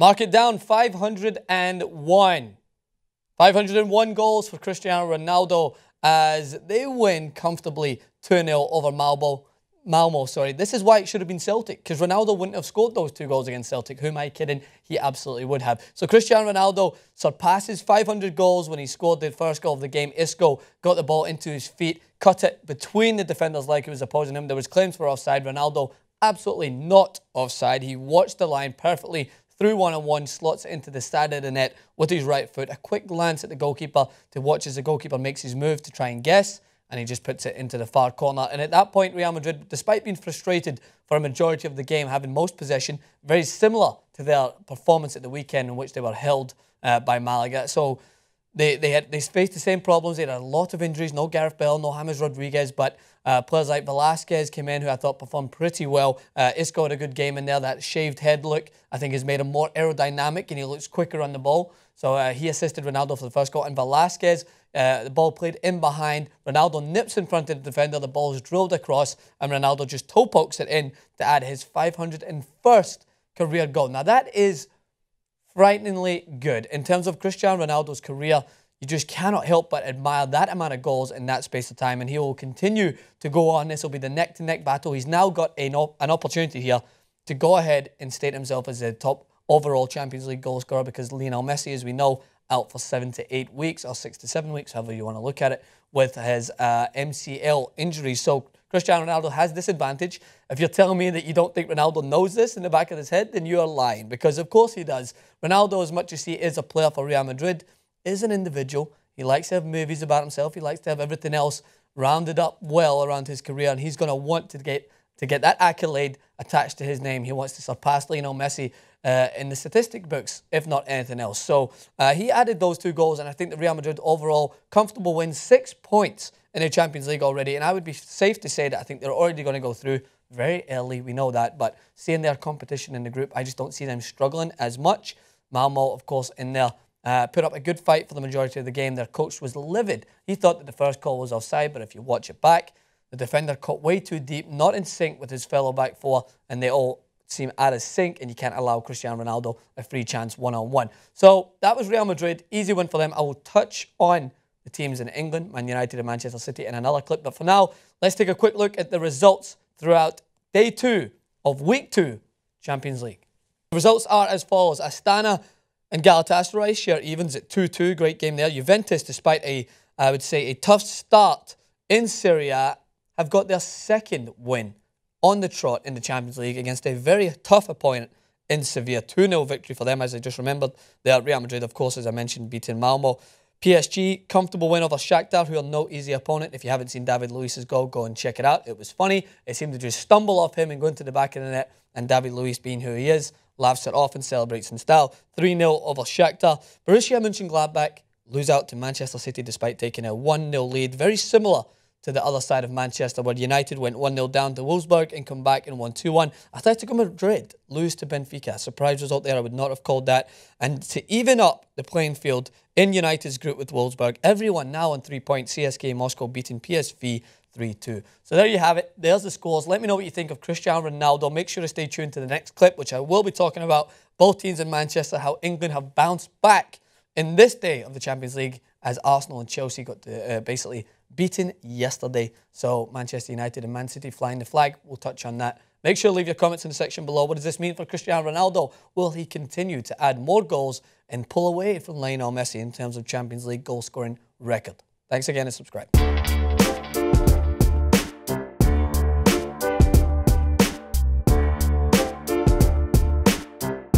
Mark it down, 501. 501 goals for Cristiano Ronaldo as they win comfortably 2-0 over Malmo. This is why it should have been Celtic, because Ronaldo wouldn't have scored those 2 goals against Celtic. Who am I kidding? He absolutely would have. So Cristiano Ronaldo surpasses 500 goals when he scored the first goal of the game. Isco got the ball into his feet, cut it between the defenders like he was opposing him. There was claims for offside. Ronaldo absolutely not offside. He watched the line perfectly, through one-on-one, slots it into the side of the net with his right foot. A quick glance at the goalkeeper to watch as the goalkeeper makes his move to try and guess, and he just puts it into the far corner. And at that point, Real Madrid, despite being frustrated for a majority of the game, having most possession, very similar to their performance at the weekend in which they were held by Malaga. So they faced the same problems. They had a lot of injuries. No Gareth Bale, no James Rodriguez, but players like Velasquez came in, who I thought performed pretty well. Isco had a good game in there. That shaved head look, I think, has made him more aerodynamic and he looks quicker on the ball. So he assisted Ronaldo for the first goal. And Velasquez, the ball played in behind. Ronaldo nips in front of the defender. The ball is drilled across and Ronaldo just toe pokes it in to add his 501st career goal. Now that is frighteningly good. In terms of Cristiano Ronaldo's career, you just cannot help but admire that amount of goals in that space of time, and he will continue to go on. This will be the neck-to-neck battle. He's now got an opportunity here to go ahead and state himself as the top overall Champions League goal scorer, because Lionel Messi, as we know, out for 7 to 8 weeks, or 6 to 7 weeks, however you want to look at it, with his MCL injury. So Cristiano Ronaldo has this advantage. If you're telling me that you don't think Ronaldo knows this in the back of his head, then you are lying, because of course he does. Ronaldo, as much as he is a player for Real Madrid, is an individual. He likes to have movies about himself. He likes to have everything else rounded up well around his career, and he's going to want to get that accolade attached to his name. He wants to surpass Lionel Messi in the statistic books, if not anything else. So he added those 2 goals, and I think the Real Madrid overall comfortable win, 6 points in the Champions League already. And I would be safe to say that I think they're already going to go through very early. We know that, but seeing their competition in the group, I just don't see them struggling as much. Malmo, of course, in there, put up a good fight for the majority of the game. Their coach was livid. He thought that the first call was offside, but if you watch it back, the defender caught way too deep, not in sync with his fellow back four, and they all seem out of sync, and you can't allow Cristiano Ronaldo a free chance one-on-one. So that was Real Madrid. Easy win for them. I will touch on the teams in England, Man United and Manchester City, in another clip. But for now, let's take a quick look at the results throughout day 2 of week 2 Champions League. The results are as follows. Astana and Galatasaray share evens at 2-2. Great game there. Juventus, despite I would say, a tough start in Serie A, have got their 2nd win on the trot in the Champions League against a very tough opponent in Sevilla. 2-0 victory for them, as I just remembered. They are Real Madrid, of course, as I mentioned, beating Malmo. PSG, comfortable win over Shakhtar, who are no easy opponent. If you haven't seen David Luiz's goal, go and check it out. It was funny. It seemed to just stumble off him and go into the back of the net, and David Luiz, being who he is, laughs it off and celebrates in style. 3-0 over Shakhtar. Borussia Mönchengladbach lose out to Manchester City despite taking a 1-0 lead. Very similar to the other side of Manchester, where United went 1-0 down to Wolfsburg and come back and won 2-1. Atletico Madrid lose to Benfica. Surprise result there. I would not have called that. And to even up the playing field in United's group with Wolfsburg, everyone now on 3 points. CSKA Moscow beating PSV 3-2. So there you have it. There's the scores. Let me know what you think of Cristiano Ronaldo. Make sure to stay tuned to the next clip, which I will be talking about both teams in Manchester, how England have bounced back in this day of the Champions League as Arsenal and Chelsea got basically beaten yesterday. So Manchester United and Man City flying the flag. We'll touch on that. Make sure to leave your comments in the section below. What does this mean for Cristiano Ronaldo? Will he continue to add more goals and pull away from Lionel Messi in terms of Champions League goal scoring record? Thanks again and subscribe.